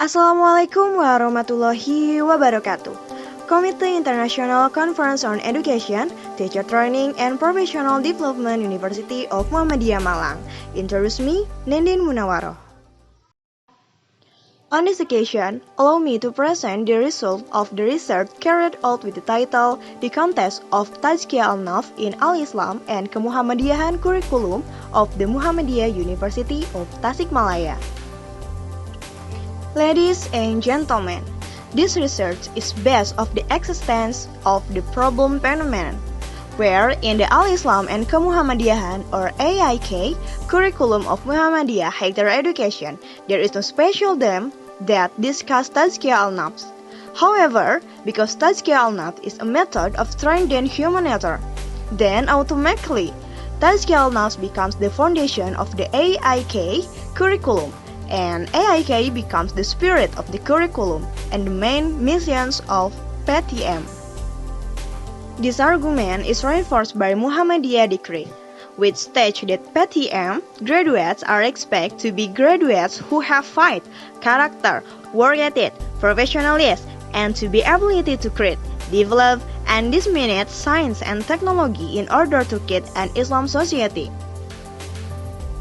Assalamualaikum warahmatullahi wabarakatuh. Committee International Conference on Education, Teacher Training and Professional Development University of Muhammadiyah Malang. Introduce me, Nenden Munawaroh. On this occasion, allow me to present the result of the research carried out with the title The Contest of Tazkiyat Al-Nafs in Al-Islam and Kemuhammadiyahan Kurikulum of the Muhammadiyah University of Tasikmalaya. Ladies and gentlemen, this research is based on the existence of the problem phenomenon, where in the Al-Islam and Kemuhammadiyahan or AIK curriculum of Muhammadiyah higher education, there is no special them that discuss Tazkiyat Al-Nafs. However, because Tazkiyat Al-Nafs is a method of strengthening human nature, then automatically Tazkiyat Al-Nafs becomes the foundation of the AIK curriculum, and AIK becomes the spirit of the curriculum and the main missions of PTM. This argument is reinforced by Muhammadiyah decree, which states that PTM graduates are expected to be graduates who have faith, character, work ethic, professionalism, and to be ability to create, develop, and disseminate science and technology in order to create an Islam society.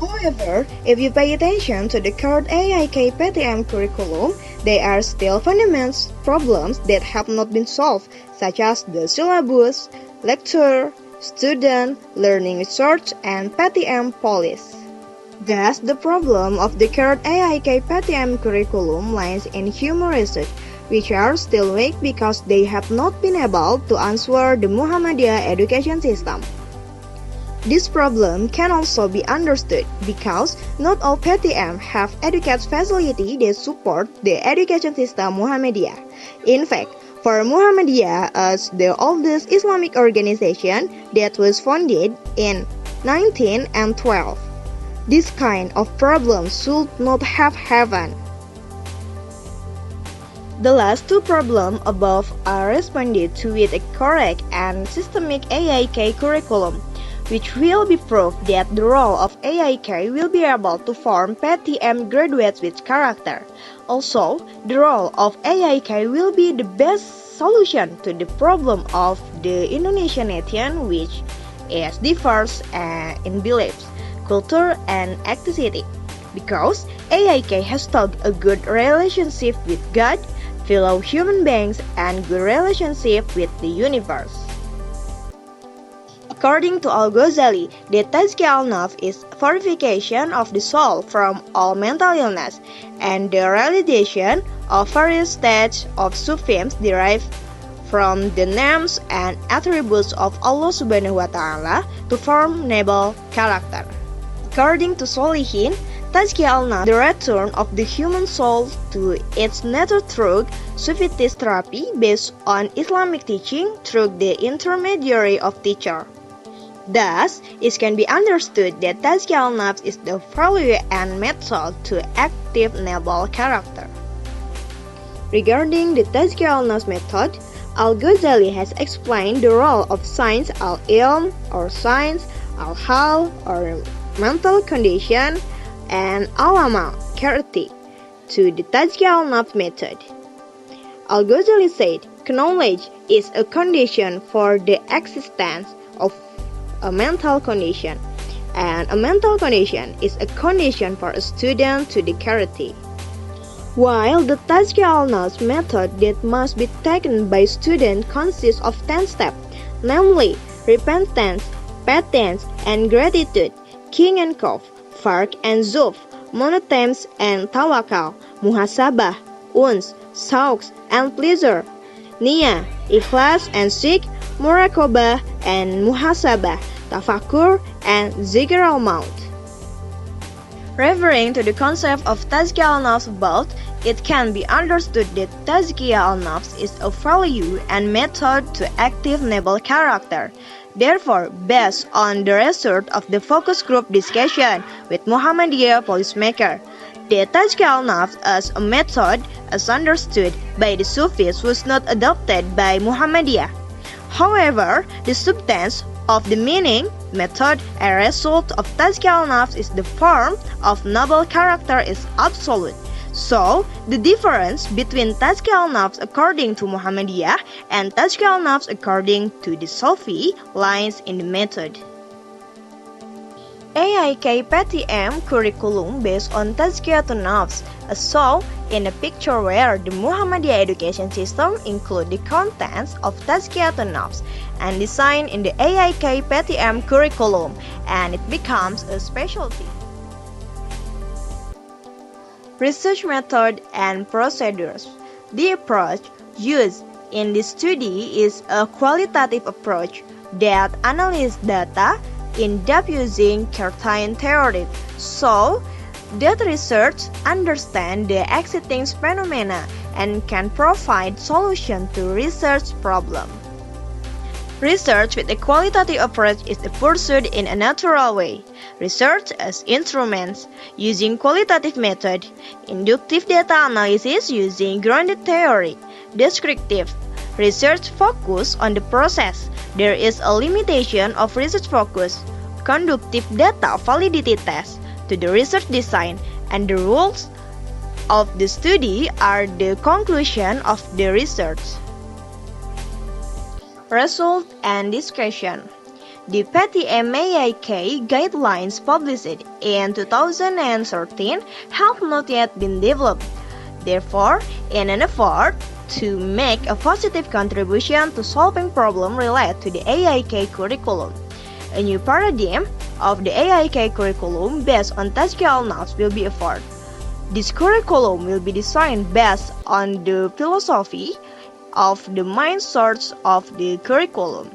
However, if you pay attention to the current AIK PTM curriculum, there are still fundamental problems that have not been solved, such as the syllabus, lecture, student, learning research, and PTM policy. Thus, the problem of the current AIK PTM curriculum lies in human research, which are still weak because they have not been able to answer the Muhammadiyah education system. This problem can also be understood because not all PTM have education facility that support the education system Muhammadiyah. In fact, for Muhammadiyah as the oldest Islamic organization that was founded in 1912, this kind of problem should not have happened. The last two problems above are responded to with a correct and systemic AIK curriculum, which will be proof that the role of AIK will be able to form PTM graduates with character. Also, the role of AIK will be the best solution to the problem of the Indonesian nation, which is diverse in beliefs, culture, and ethnicity. Because AIK has taught a good relationship with God, fellow human beings, and good relationship with the universe. According to Al-Ghazali, the Tazkiyat Al-Nafs is purification of the soul from all mental illness, and the realization of various states of Sufism derived from the names and attributes of Allah Subhanahu wa Ta'ala to form noble character. According to Solihin, Tazkiyat Al-Nafs, the return of the human soul to its nature through Sufitist therapy based on Islamic teaching through the intermediary of teacher. Thus, it can be understood that Tazkiyat Al-Nafs is the value and method to active noble character. Regarding the Tazkiyat Al-Nafs method, Al-Ghazali has explained the role of science al-ilm or science, al-hal or mental condition, and al-amal character to the Tazkiyat Al-Nafs method. Al-Ghazali said, knowledge is a condition for the existence of a mental condition, and a mental condition is a condition for a student to the character. While the Tazkiyat Al-Nafs method that must be taken by students consists of 10 steps, namely repentance, penitence, and gratitude, king and kof, farq and zuf, monothems and tawakal, muhasabah, uns, sauks, and pleasure, niyah, ikhlas and sik, muraqabah and muhasabah, tafakur, and zikr al-maut. Referring to the concept of Tazkiyat Al-Nafs above, it can be understood that Tazkiyat Al-Nafs is a value and method to active noble character. Therefore, based on the result of the focus group discussion with Muhammadiyah policymaker, the Tazkiyat Al-Nafs as a method as understood by the Sufis was not adopted by Muhammadiyah. However, the substance of the meaning, method, and result of Tazkiyat Al-Nafs is the form of noble character is absolute. So, the difference between Tazkiyat Al-Nafs according to Muhammadiyah and Tazkiyat Al-Nafs according to the Sufi lies in the method. ICE-PTM curriculum based on Tazkiyat Al-Nafs, as shown in a picture where the Muhammadiyah education system include the contents of Tazkiyat Al-Nafs and designed in the ICE-PTM curriculum, and it becomes a specialty. Research method and procedures. The approach used in this study is a qualitative approach that analyzes data in depth using certain theory, so that research understands the existing phenomena and can provide solution to research problem. Research with a qualitative approach is pursued in a natural way. Research as instruments using qualitative method, inductive data analysis using grounded theory, descriptive research focus on the process. There is a limitation of research focus, conductive data validity test to the research design, and the rules of the study are the conclusion of the research. Result and discussion. The PTM-AIK guidelines published in 2013 have not yet been developed. Therefore, in an effort to make a positive contribution to solving problems related to the AIK curriculum, a new paradigm of the AIK curriculum based on Tazkiyat Al-Nafs will be offered. This curriculum will be designed based on the philosophy of the main source of the curriculum.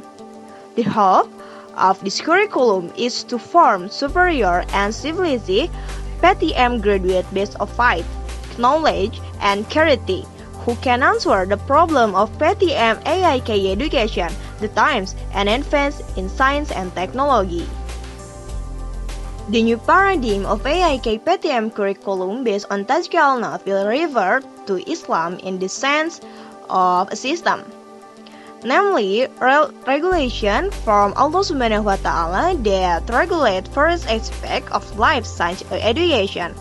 The hope of this curriculum is to form superior and civilized PTM graduate based on faith, knowledge, and charity, who can answer the problem of PTM AIK education, the times, and advance in science and technology. The new paradigm of AIK PTM curriculum based on Tazkiyat Al-Nafs will revert to Islam in the sense of a system, namely regulation from Allah Subhanahu wa Ta'ala that regulate various aspects of life such as education.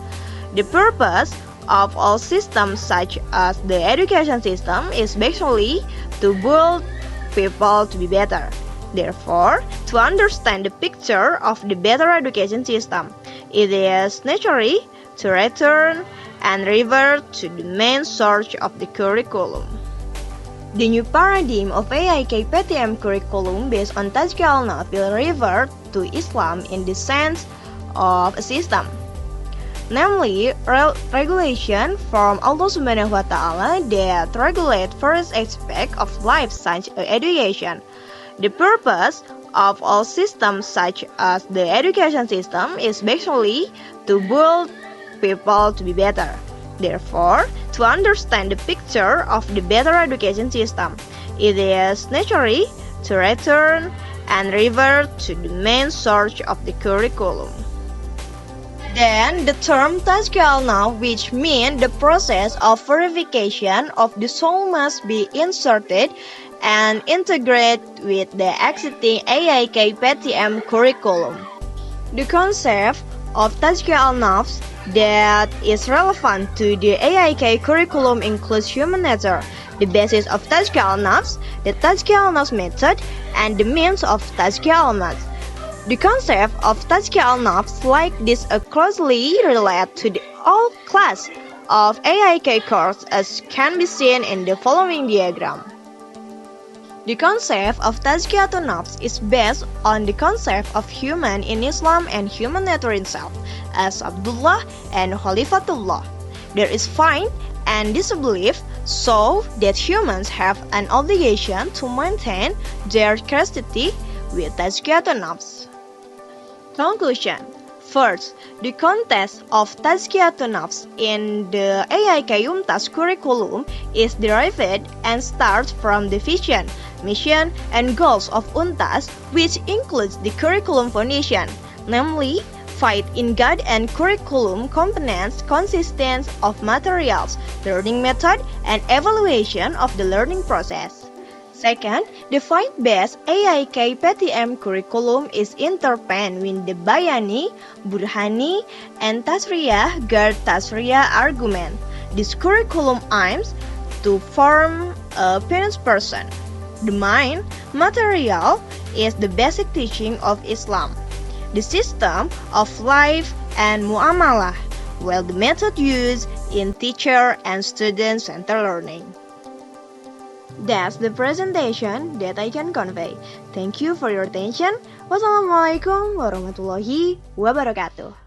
The purpose of all systems such as the education system is basically to build people to be better. Therefore, to understand the picture of the better education system, it is necessary to return and revert to the main source of the curriculum. The new paradigm of AIK PTM curriculum based on Tazkiyat Al-Nafs will revert to Islam in the sense of a system, namely regulation from Allah Subhanahu wa Ta'ala that regulate various aspects of life such as education. The purpose of all systems such as the education system is basically to build people to be better. Therefore, to understand the picture of the better education system, it is necessary to return and revert to the main source of the curriculum. Then, the term Tazkiyat Al-Nafs, which means the process of verification of the soul, must be inserted and integrated with the existing AIK PTM curriculum. The concept of Tazkiyat Al-Nafs that is relevant to the AIK curriculum includes human nature, the basis of Tazkiyat Al-Nafs, the Tazkiyat Al-Nafs method, and the means of Tazkiyat Al-Nafs. The concept of Tazkiyat Al-Nafs like this are closely related to the all class of AIK course, as can be seen in the following diagram. The concept of Tazkiyat Al-Nafs is based on the concept of human in Islam and human nature itself, as Abdullah and Khalifatullah. There is fine and disbelief, so that humans have an obligation to maintain their chastity with Tazkiyat Al-Nafs. Conclusion. First, the context of Tazkiyat Al-Nafs in the AIK UMTAS curriculum is derived and starts from the vision, mission, and goals of UNTAS, which includes the curriculum foundation, namely faith in God and curriculum components consistent of materials, learning method, and evaluation of the learning process. Second, the faith-based ICE-PTM curriculum is intertwined with the Bayani, Burhani, and Tasriyah Guard Tasriyah argument. This curriculum aims to form a pious person. The main material is the basic teaching of Islam, the system of life and muamalah, while the method used in teacher and student-centered learning. That's the presentation that I can convey. Thank you for your attention. Wassalamualaikum warahmatullahi wabarakatuh.